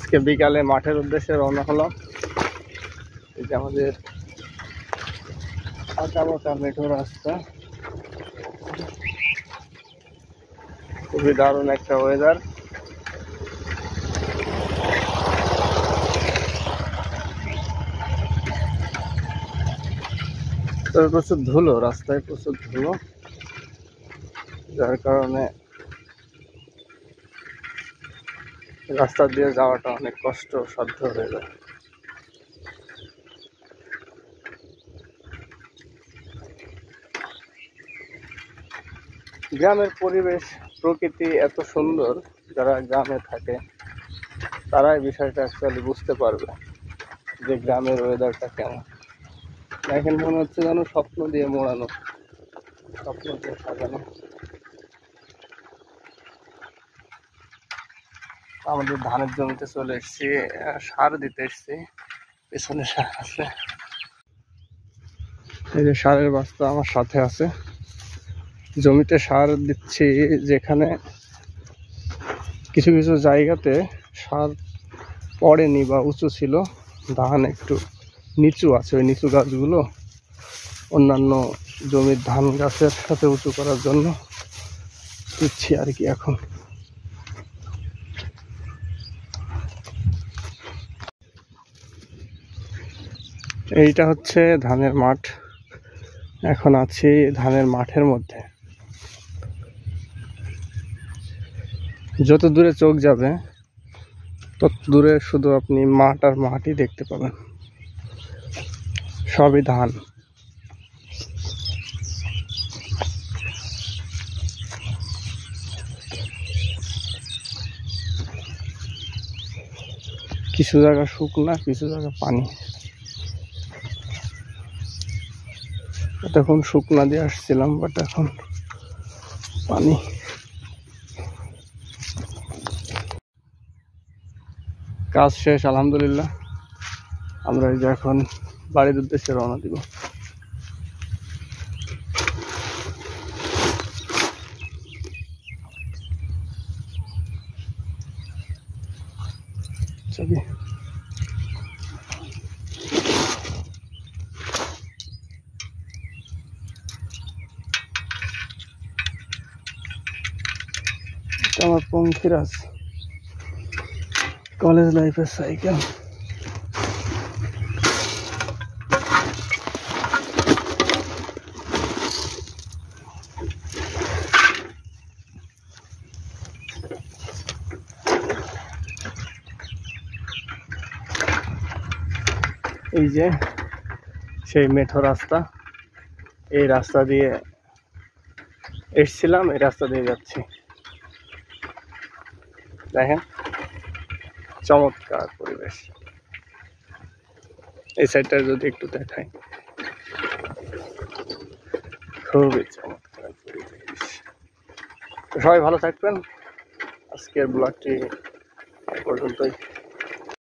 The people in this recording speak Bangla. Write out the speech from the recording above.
আজকে বিকালে মাঠের উদ্দেশ্যে রওনা হলাম। এই যে আমাদের আঁকা বাঁকা মেঠো রাস্তা, খুবই দারুণ একটা ওয়েদার। তবে প্রচুর ধুলো, রাস্তায় প্রচুর ধুলো, যার কারণে রাস্তা দিয়ে যাওয়াটা অনেক কষ্টসাধ্য হয়ে যায়। গ্রামের পরিবেশ প্রকৃতি এত সুন্দর, যারা গ্রামে থাকে তারাই বিষয়টা অ্যাকচুয়ালি বুঝতে পারবে যে গ্রামের ওয়েদারটা কেমন। দেখেন মনে হচ্ছে যেন স্বপ্ন দিয়ে মোড়ানো, স্বপ্ন দিয়ে সাজানো। আমাদের ধানের জমিতে চলে এসেছি, সার দিতে এসেছি। পেছনে সার আছে, এই যে সারের বস্তা আমার সাথে আছে। জমিতে সার দিচ্ছি, যেখানে কিছু কিছু জায়গাতে সার পড়েনি বা উঁচু ছিল, ধান একটু নিচু আছে, ওই নিচু গাছগুলো অন্যান্য জমির ধান গাছের সাথে উঁচু করার জন্য দিচ্ছি আর কি। এখন এইটা হচ্ছে ধানের মাঠ। এখন আছি ধানের মাঠের মধ্যে। যত দূরে চোখ যাবে তত দূরে শুধু আপনি মাঠ আর মাঠই দেখতে পাবেন, সবই ধান। কিছু জায়গা শুকনা, কিছু জায়গা পানি। তখন শুকনা দিয়ে আসছিলাম, বাট এখন পানি। কাজ শেষ আলহামদুলিল্লাহ। আমরা এই যে এখন বাড়ির উদ্দেশ্যে রওনা দিব। চলি। আমার পঙ্খিরাজ কলেজ লাইফের সাইকেল। এই যে সেই মেঠো রাস্তা, এই রাস্তা দিয়ে এসছিলাম, এই রাস্তা দিয়ে যাচ্ছি। দেখেন চমৎকার পরিবেশ। এই সাইডটা যদি একটু দেখাই, খুবই চমৎকার পরিবেশ। সবাই ভালো থাকবেন। আজকের ব্লগটি পর্যন্তই।